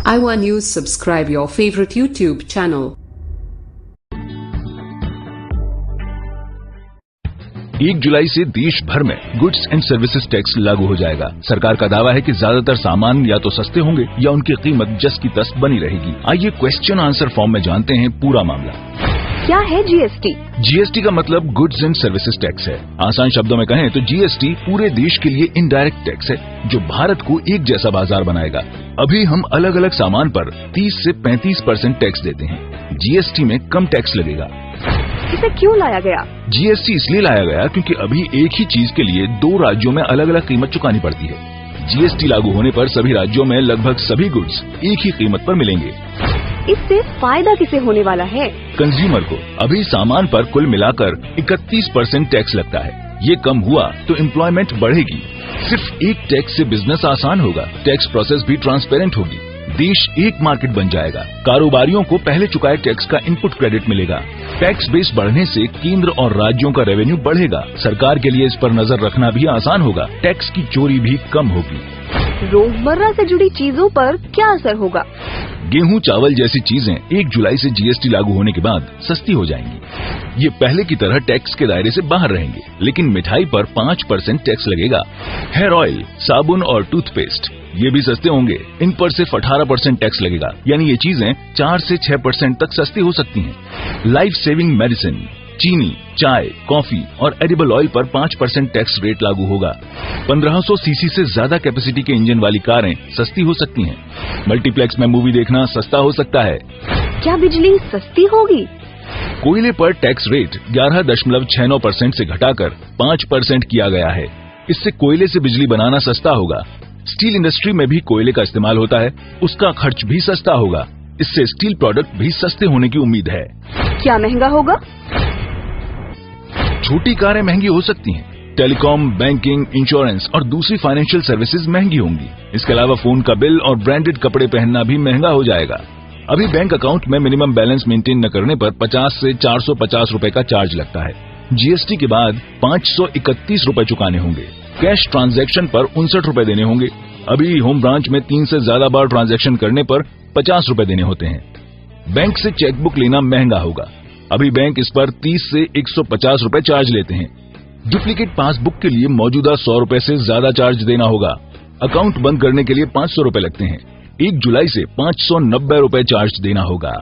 iWa News, subscribe your favorite YouTube channel. 1 जुलाई से देश भर में गुड्स एंड सर्विसेज टैक्स लागू हो जाएगा। सरकार का दावा है कि ज्यादातर सामान या तो सस्ते होंगे या उनकी कीमत जस की तस बनी रहेगी। आइए क्वेश्चन आंसर फॉर्म में जानते हैं पूरा मामला। क्या है जीएसटी? जीएसटी का मतलब गुड्स एंड सर्विसेज टैक्स है। आसान शब्दों में कहें तो जीएसटी पूरे देश के लिए इनडायरेक्ट टैक्स है जो भारत को एक जैसा बाजार बनाएगा। अभी हम अलग अलग सामान पर 30 से 35% टैक्स देते हैं। जीएसटी में कम टैक्स लगेगा। इसे क्यों लाया गया? जीएसटी इसलिए लाया गया क्योंकि अभी एक ही चीज के लिए 2 राज्यों में अलग अलग कीमत चुकानी पड़ती है। जीएसटी लागू होने पर सभी राज्यों में लगभग सभी गुड्स एक ही कीमत पर मिलेंगे। इससे फायदा किसे होने वाला है? कंज्यूमर को। अभी सामान पर कुल मिलाकर 31% टैक्स लगता है। ये कम हुआ तो एम्प्लॉयमेंट बढ़ेगी। सिर्फ एक टैक्स से बिजनेस आसान होगा। टैक्स प्रोसेस भी ट्रांसपेरेंट होगी। देश एक मार्केट बन जाएगा। कारोबारियों को पहले चुकाए टैक्स का इनपुट क्रेडिट मिलेगा। टैक्स बेस बढ़ने से केंद्र और राज्यों का रेवेन्यू बढ़ेगा। सरकार के लिए इस पर नजर रखना भी आसान होगा। टैक्स की चोरी भी कम होगी। रोजमर्रा से जुड़ी चीजों पर क्या असर होगा? गेहूं, चावल जैसी चीजें 1 जुलाई से जीएसटी लागू होने के बाद सस्ती हो जाएंगी। ये पहले की तरह टैक्स के दायरे से बाहर रहेंगे, लेकिन मिठाई पर 5% टैक्स लगेगा। हेयर ऑयल, साबुन और टूथपेस्ट ये भी सस्ते होंगे। इन पर सिर्फ 18% टैक्स लगेगा, यानी ये चीजें 4 से 6% तक सस्ती हो सकती हैं। लाइफ सेविंग मेडिसिन, चीनी, चाय, कॉफी और एडिबल ऑयल पर 5% टैक्स रेट लागू होगा। 1500 सीसी से ज्यादा कैपेसिटी के इंजन वाली कारें सस्ती हो सकती हैं। मल्टीप्लेक्स में मूवी देखना सस्ता हो सकता है। क्या बिजली सस्ती होगी? कोयले पर टैक्स रेट 11.69% से घटाकर 5% किया गया है। इससे कोयले से बिजली बनाना सस्ता होगा। स्टील इंडस्ट्री में भी कोयले का इस्तेमाल होता है, उसका खर्च भी सस्ता होगा। इससे स्टील प्रोडक्ट भी सस्ते होने की उम्मीद है। क्या महंगा होगा? छोटी कारें महंगी हो सकती हैं। टेलीकॉम, बैंकिंग, इंश्योरेंस और दूसरी फाइनेंशियल सर्विसेज महंगी होंगी। इसके अलावा फोन का बिल और ब्रांडेड कपड़े पहनना भी महंगा हो जाएगा। अभी बैंक अकाउंट में मिनिमम बैलेंस मेंटेन न करने पर 50 से 450 रुपए का चार्ज लगता है। जीएसटी के बाद 531 रुपए चुकाने होंगे। कैश ट्रांजैक्शन पर 59 रुपए देने होंगे। अभी होम ब्रांच में 3 से ज्यादा बार ट्रांजैक्शन करने पर 50 रुपए देने होते हैं। बैंक से चेकबुक लेना महंगा होगा। अभी बैंक इस पर 30 से 150 रुपए चार्ज लेते हैं। डुप्लीकेट पासबुक के लिए मौजूदा 100 रुपए से ज्यादा चार्ज देना होगा। अकाउंट बंद करने के लिए 500 रुपए लगते हैं। 1 जुलाई से 590 रुपए चार्ज देना होगा।